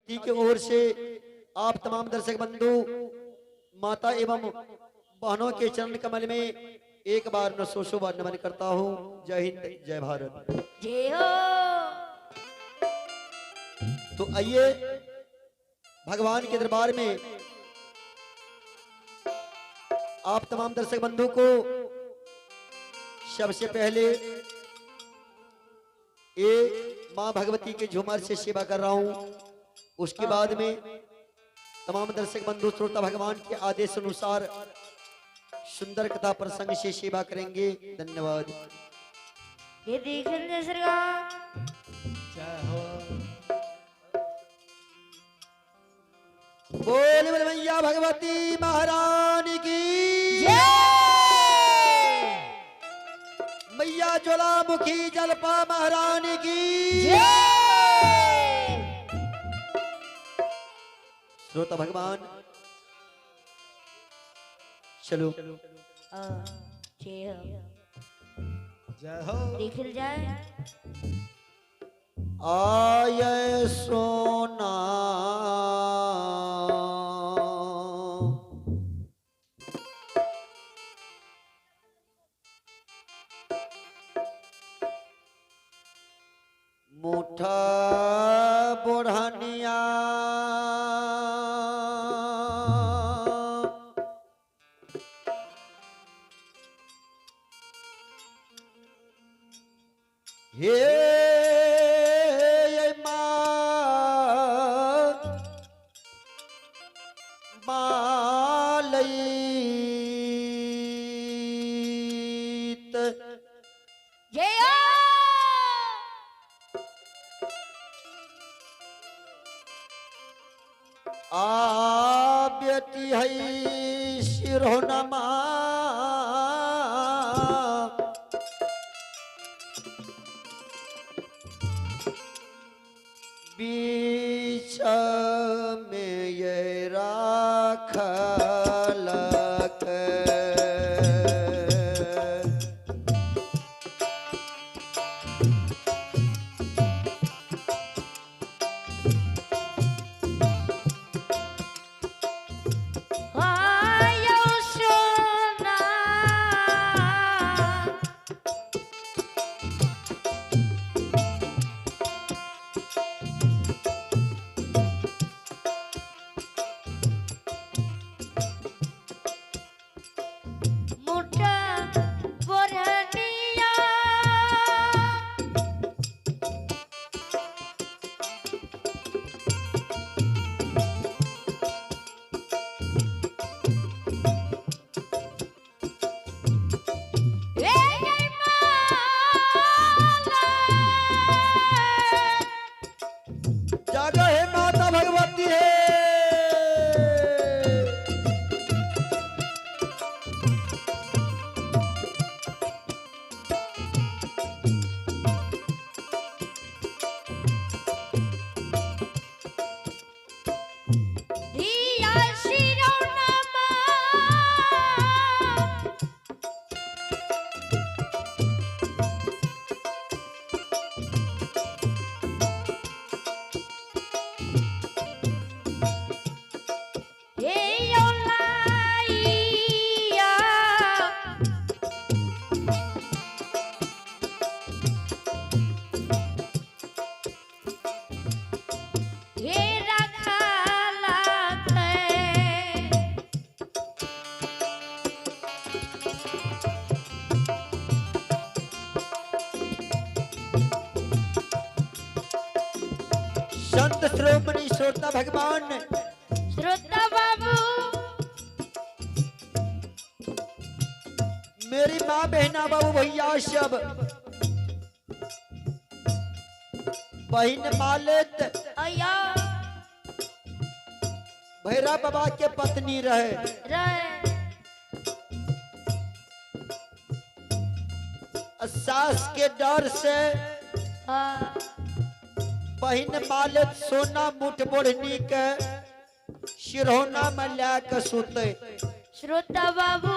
ती की ओर से आप तमाम दर्शक बंधु माता एवं बहनों के चरण कमल में एक बार न सौ बार नमन करता हूँ। जय हिंद जय भारत। जय हो। तो आइए भगवान के दरबार में आप तमाम दर्शक बंधु को सबसे पहले ये मां भगवती के झूमर से सेवा कर रहा हूं। उसके बाद में तमाम दर्शक बंधु श्रोता भगवान के आदेश अनुसार सुंदर कथा प्रसंग से सेवा करेंगे। धन्यवाद। ये देखिए सरकार। बोल बोल मैया भगवती महारानी की जय। मैया ज्वालामुखी जलपा महारानी की जय। श्रोता भगवान चलो जय हो। जय हो। देखिल जाए। आय सोना मुठा बुढ़निया हे जय हो। बेटी है शिरोनमा बीच में ये राखलक संत श्रोमणी श्रोता भगवान श्रोता बाबू। मेरी माँ बहना बाबू भैया सब बहन मालित अया भैरव बाबा के पत्नी रहे। सास के डर से बहन मालित सोना मुठ बोढ़नी के सिरहोना में लाके सुते। श्रोता बाबू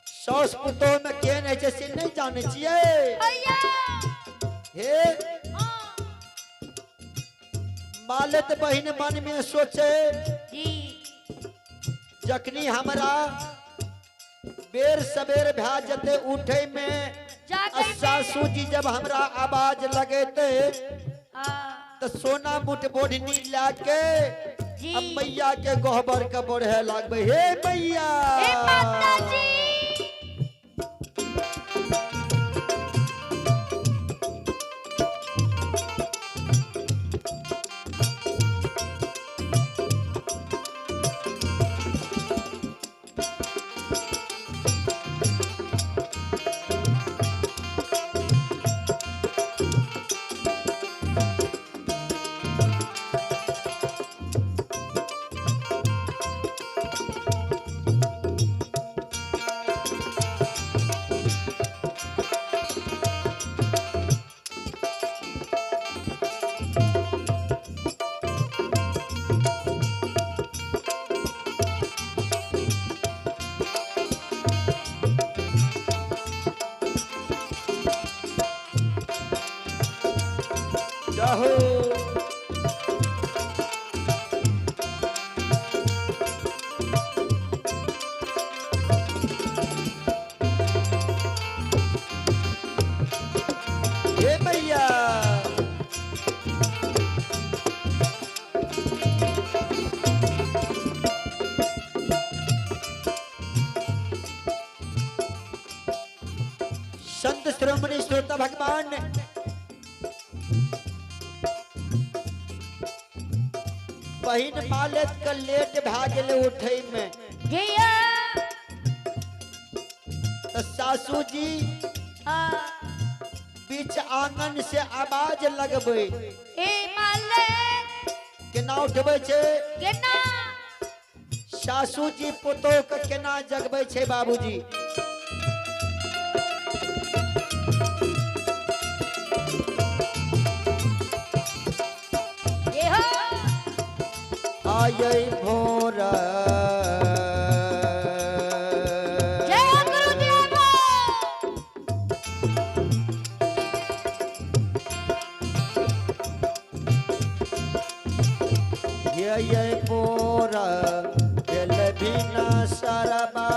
सास पुतोह में केन है जैसे नहीं जाने चाहिए। अया हे मालत बहन मन में सोचे जी जखनी हमरा बेर सवेर भा जते उठे में जागे सासू जी जब हमरा आवाज लगेते हाँ तो सोना मुठ बोढ़नी लाके जी अब मैया के गोहबर के बढ़े लागबे हे मैया हे माता जी जाहो हे मैया संत श्रोमणी श्रोता भगवान बहिन मालत का लेट भागले उठे में जया तो सासू जी हाँ बीच आंगन से आवाज लगबे हे माले केना उठबे छे केना सासू जी पुतोह के केना जगबे छे बाबूजी ये हो आये भोरा जय गुरुदेव ये भोरा दिल भी न सरबा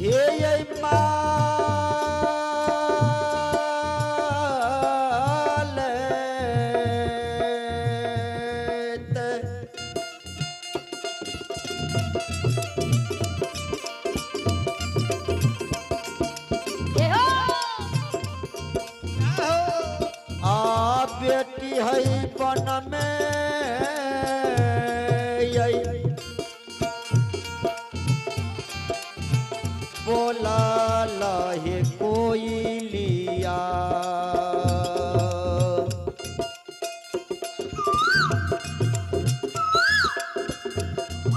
ये ये हो आ बेटी है बन में यही बोला लाहे कोई लिया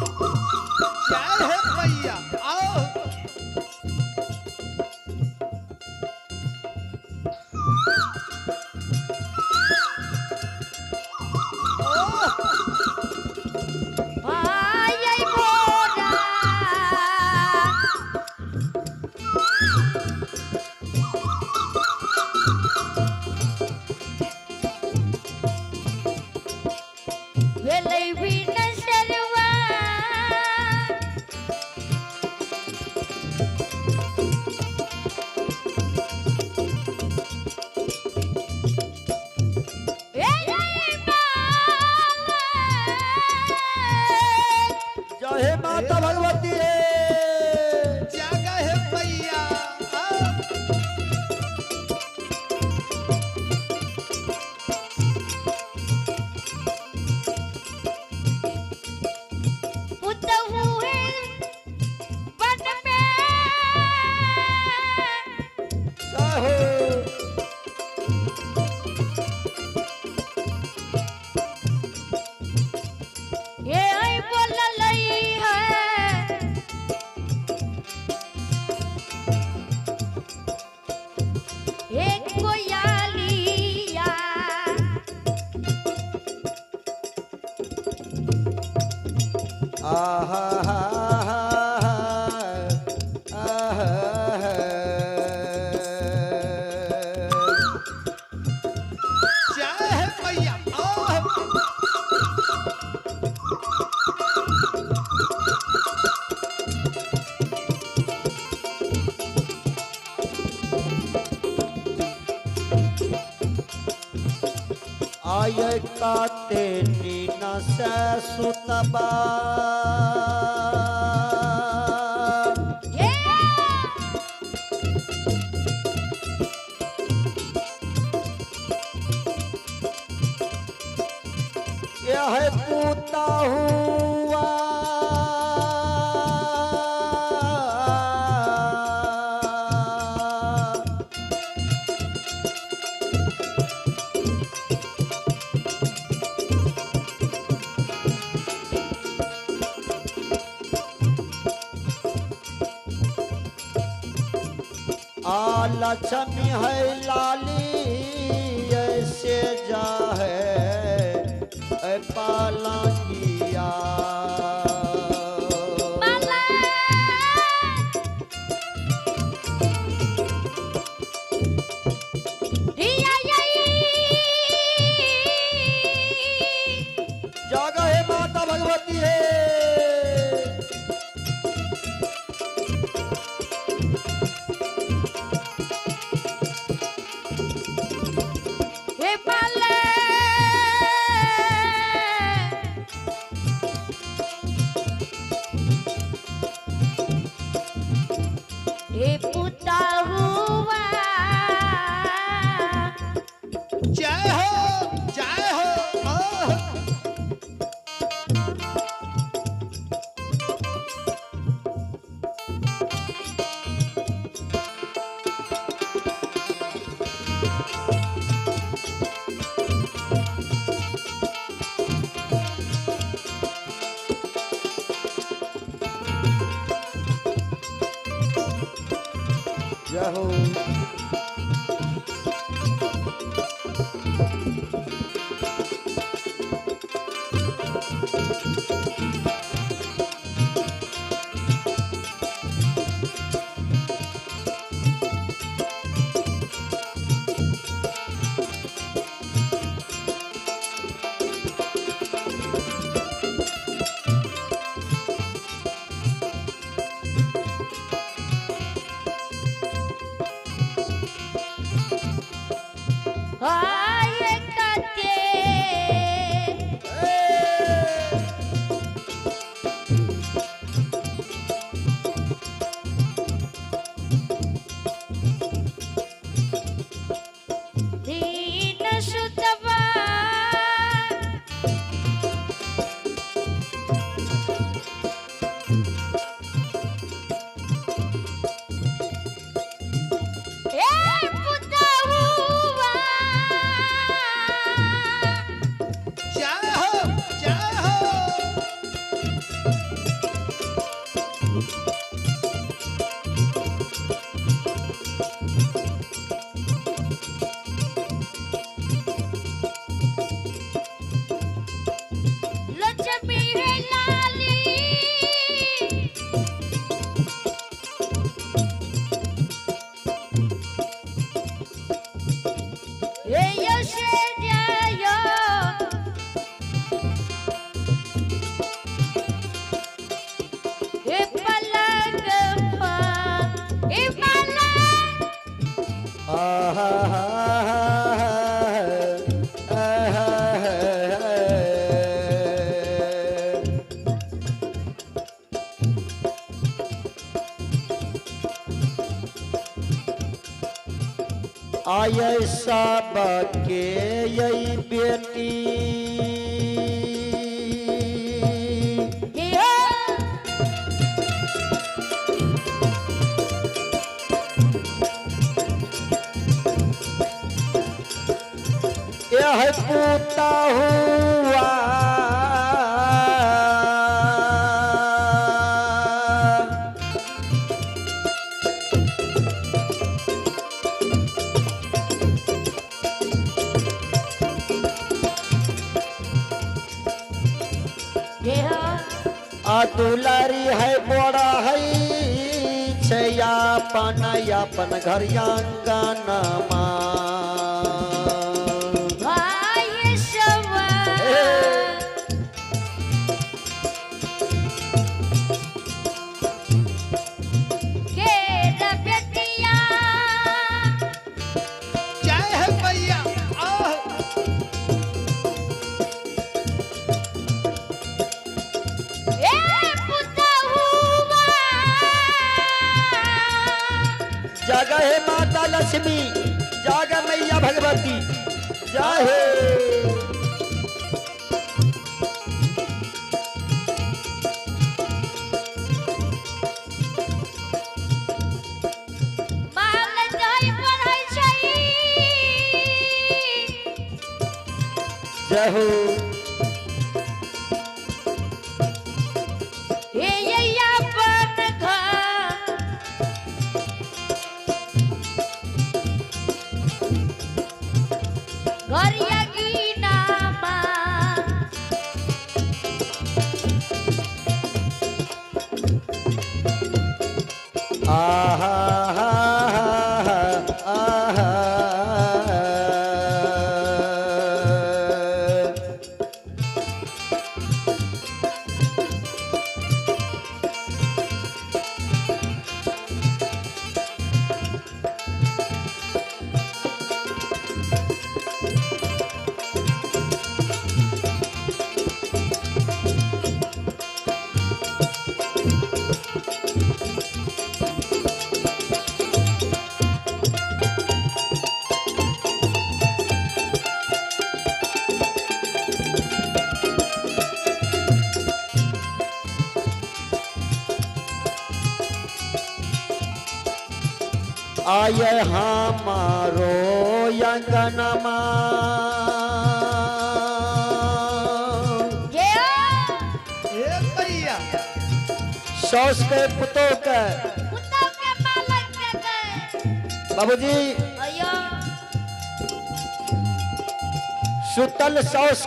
जय हे मैया आओ आये बोरा वेले भी न सरवा ए जय हे माता भगवती जागा हे मैया आओ आहा हा हा आहा जय है मैया आओ आय काते नीना से सुतबा यह पूता हुआ लक्ष्मी है लाली ऐसे जा है पालंगिया जागा है माता भगवती है पुता हुआ जय हो आओ जय हो आय काते दीन सुतवा पुता हुआ जय हो लक्ष्मी है लाली यशे जय पलंग पलंग आहा आय सब के यही बेटी यह पूता हुआ आ दुलारी है बड़ा है छयापन यापन घर आंगन भाई सवा के रबिया जय है मैया आह ए पुता हुआ जागा है माता लक्ष्मी, जागा मैया भगवती, जाहे माल दई पढ़ै छै जय हो। हे यैया अपन घर घरिया गीना मा आहा हा हा आहा आये हमारो अंगनमा जे हे मैया सौस के पुतो के पुता के मालक के गए बाबूजी अयो सुतल सौस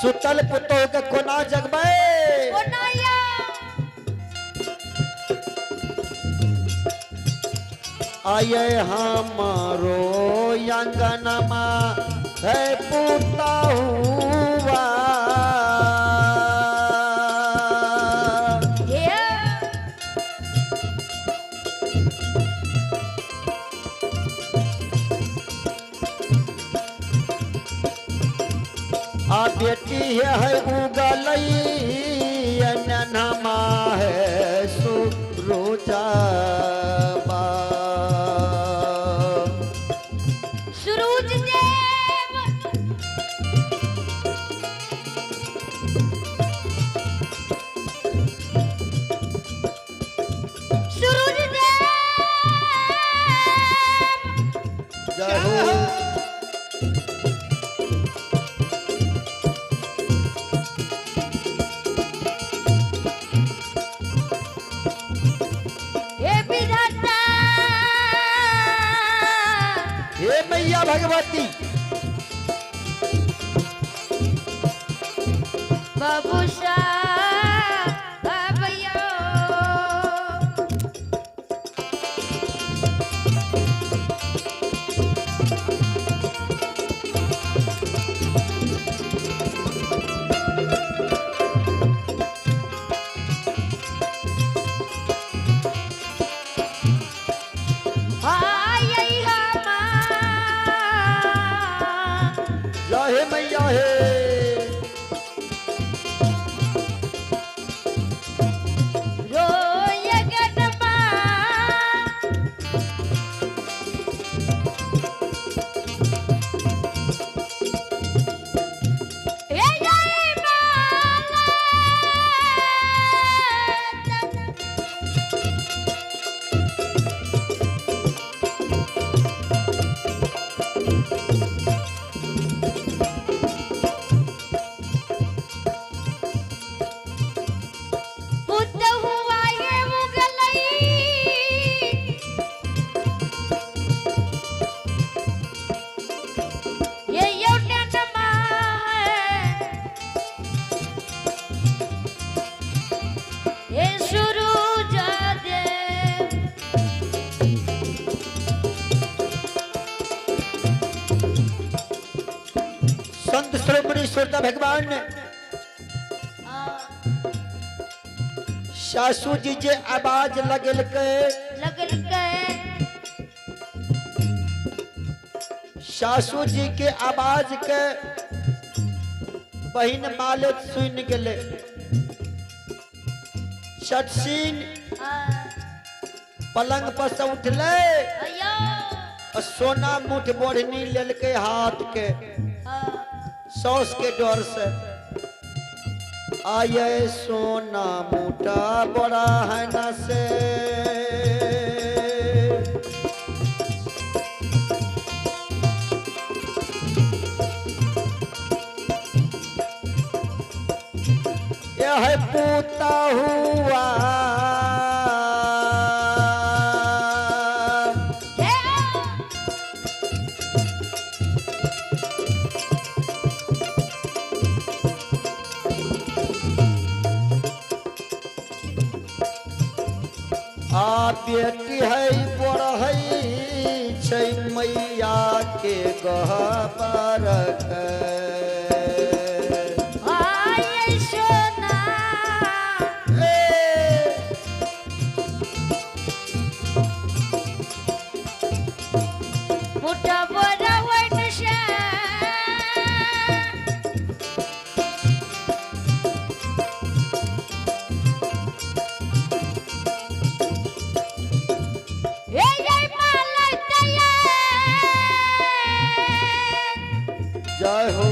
सुतल पुतो के कोना जगबे कोनाया आये हमारो अंगनमा है पुता हुआ हे आ बेटी है उगलई ननमा है सुरोजा सूरज देव सूरज देव जय हो। हे विधाता हे मैया भगवती बाबूसा बाबैया आई हमा जय हे मैया हे रोय गनमा हे जय माला संत श्रोमणी श्रोता भगवान सासू जी जे आवाज लगल के लगल के सासू जी के आवाज के बहिन मालिक सुन गेले सटसीन पलंग पर से उठले अयो और सोना मुठ बोढ़नी लेल के हाथ के सौस के डर से आये सोना मोटा बड़ा है न से यह पूता हुआ आ बेटी है बड़हई छै मैया के गहबर आये सोना मोटा बड़ा वन से जय हो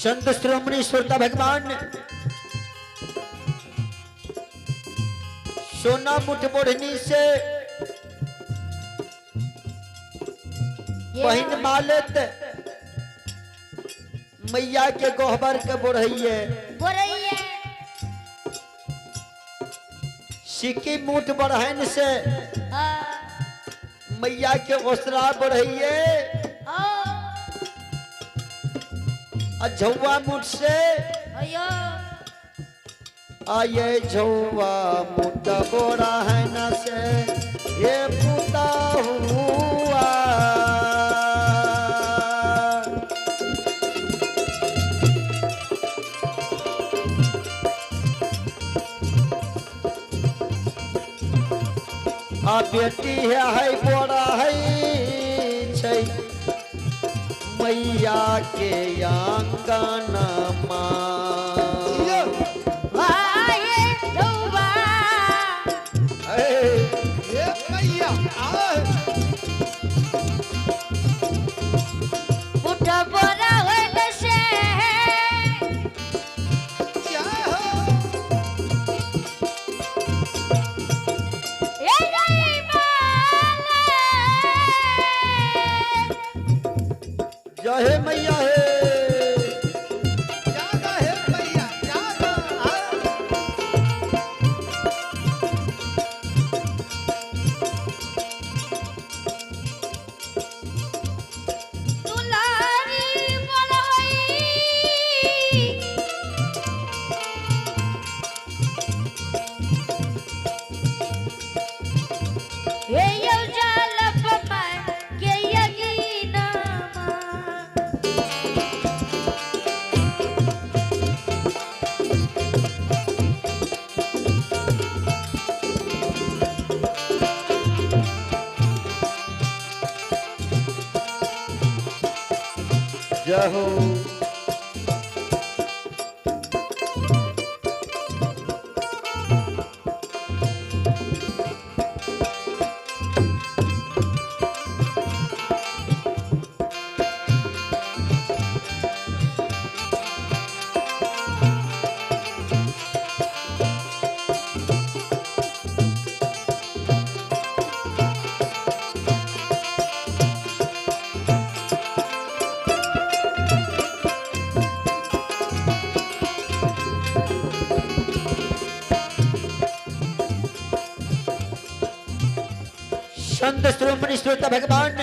संत श्रोमणी श्रोता भगवान सोना मुठ बोढ़नी से बहिन मालित मैया के गोहबर के बोढ़इये बोरैया सिक्की मुठ बढ़हन से मैया के ओसरा बढ़इये झौवा मुठ से अयो आये झौवा मुठ बोरा है न से ये पुता हुआ आ बेटी है बोरा है छै मैया के आंगन आये धौवा ये मैया मोटा बड़ा वन से क्या हो जय हे मैया हे जागा है मैया जागा दुलारी जय हो। संत श्रोमणि श्रोता भगवान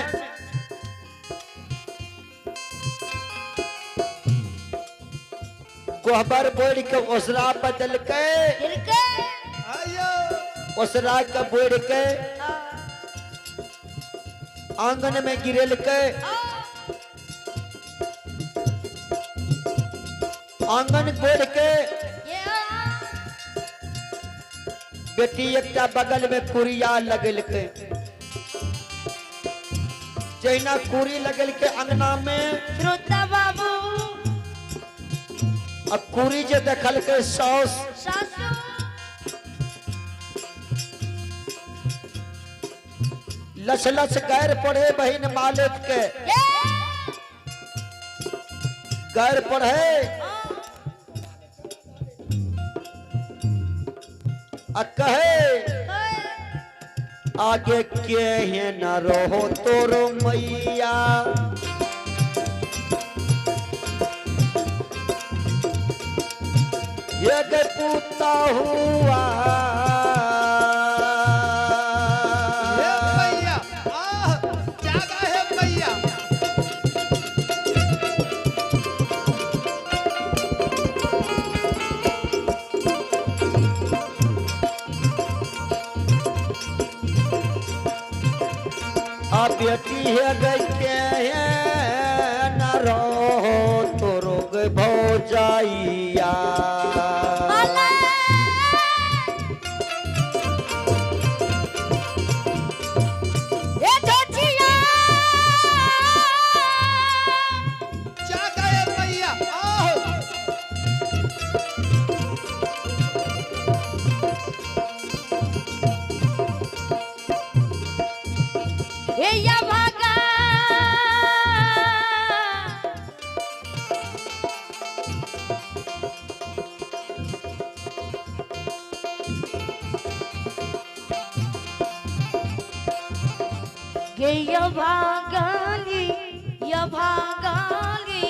कोहबर बोड़ के ओसरा बदल के गिरके आयो ओसरा का बोड़ के आंगन में गिरल के आंगन बोड़ के ये बेटी एकटा बगल में कुरिया लगल के जैना कुरी लगल के अंगना में श्रोता बाबू अब कुरी जे देखल के सास सासू लस लस गैर पढ़े बहिन मालिक के ये गैर पढ़े आ कहे आगे के है न रहो तोरो मैया ये के पूता हुआ हे मैया जागा है मैया आ बेटी है गई के है न रहो तोरो गई भौजाइया ये छोचिया जागा है मैया ये या भागा ये या भागाली या भागाली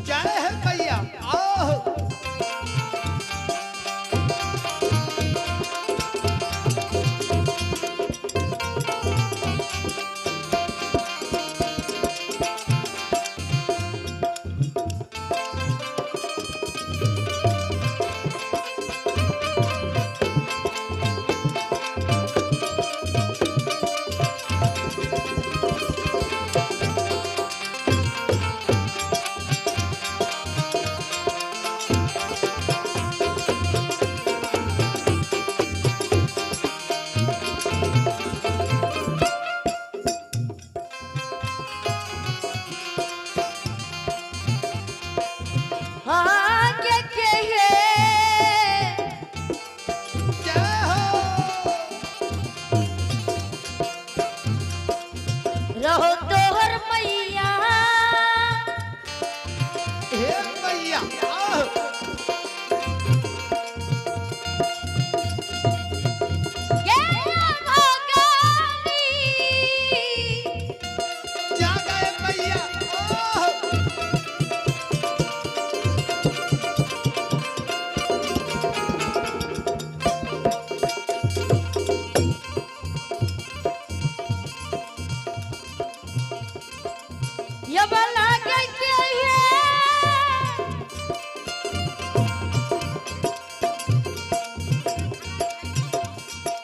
जय है मैया आगे के है जय हो रहो तोहर मैया हे मैया ये भागाली जागा है मैया ये बला के है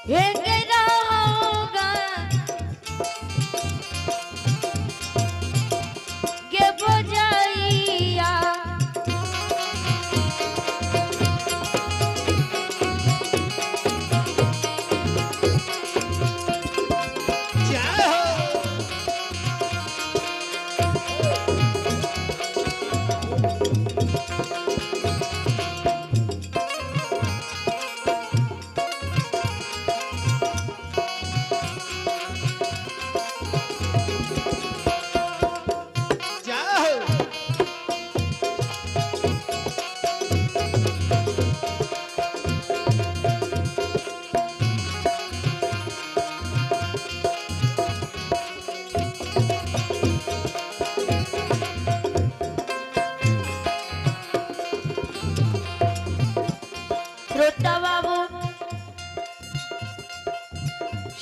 ये तेरा होगा के बजाइया जय हो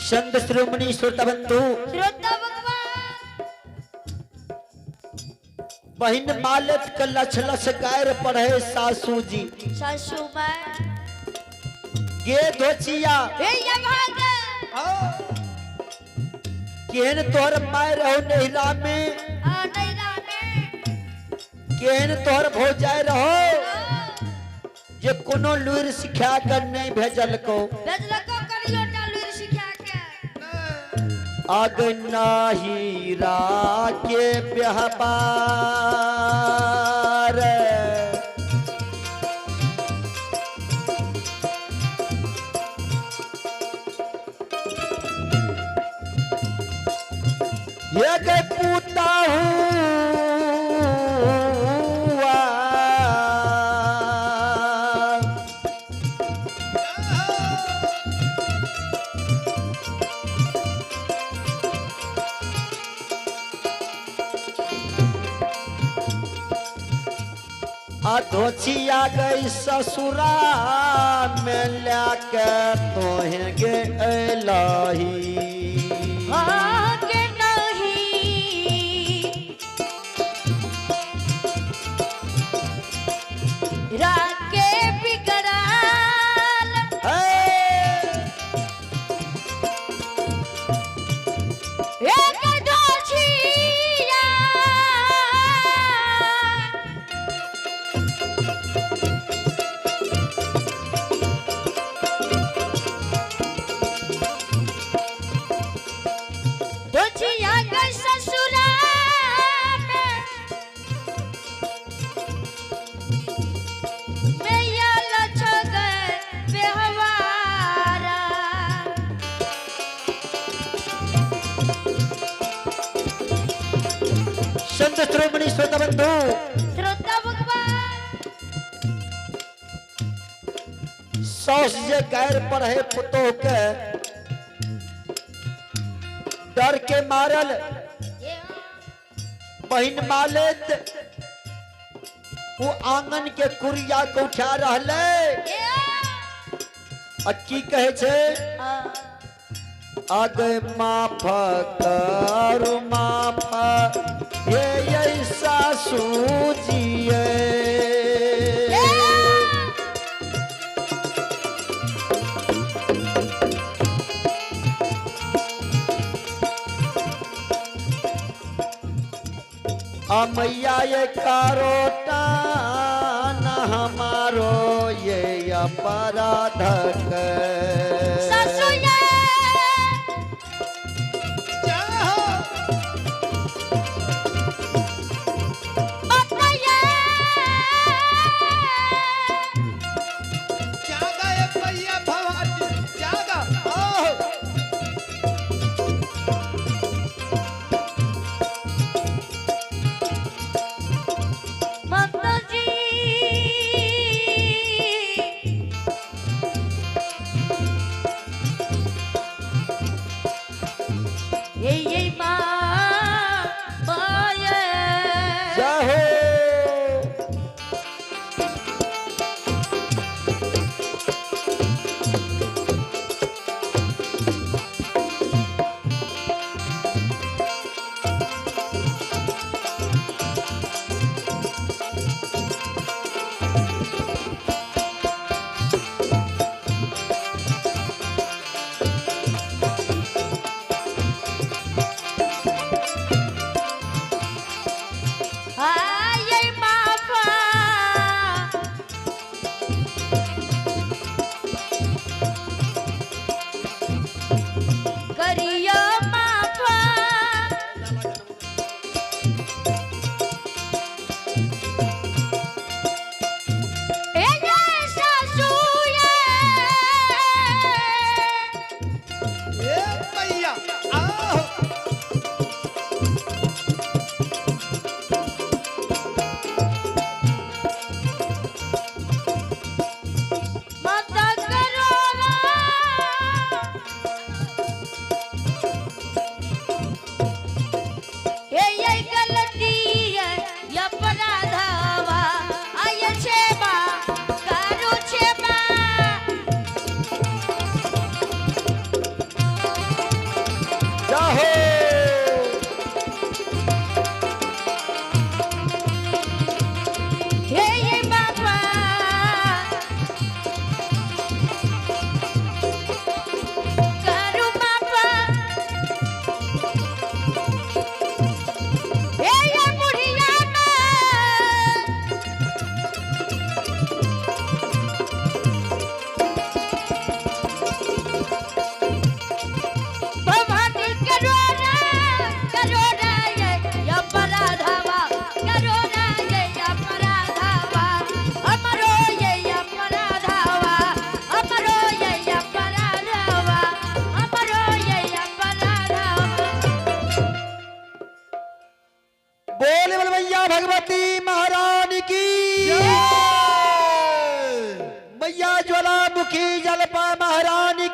संत श्रोमणी श्रोता बंधु श्रोता भगवान बहिन मालत का लछ लछ गायर पढ़े सासू जी सासू माँ गे धोचिया हे ये भागा केहन तोहर माय रहो नहिरा में नहीं रामे केहन तोहर भौजाय रहो जे कोनो लुर सिखा कर नहीं भेजल को बेजला को करियो डालू सिखा के आग नाही रा के ब्याहबार ये के पूता हुआ धोचिया गई ससुरा में लाके तोहे गे अलाही आगे नहीं राके बिगड़ाल एक डोचिया डोचिया के ससुरा में या लछ गए बेहवारा संत श्रोमणी श्रोता बंधु श्रोता भगवान सौस जे गायर पढ़े पुतो के डर के मारल बहिन मालित वो आंगन के कुरिया को उठा रहले अक्की कहे छे आगे माफ करू माफ ये ऐसा सूजिए मैया ये कारोटा न हमारो ये अपराध सासू ये जय हो माता ये जागा ए मैया भवानी जागा आओ माता जी भगवती महारानी की मैया ज्वालामुखी जलपा महारानी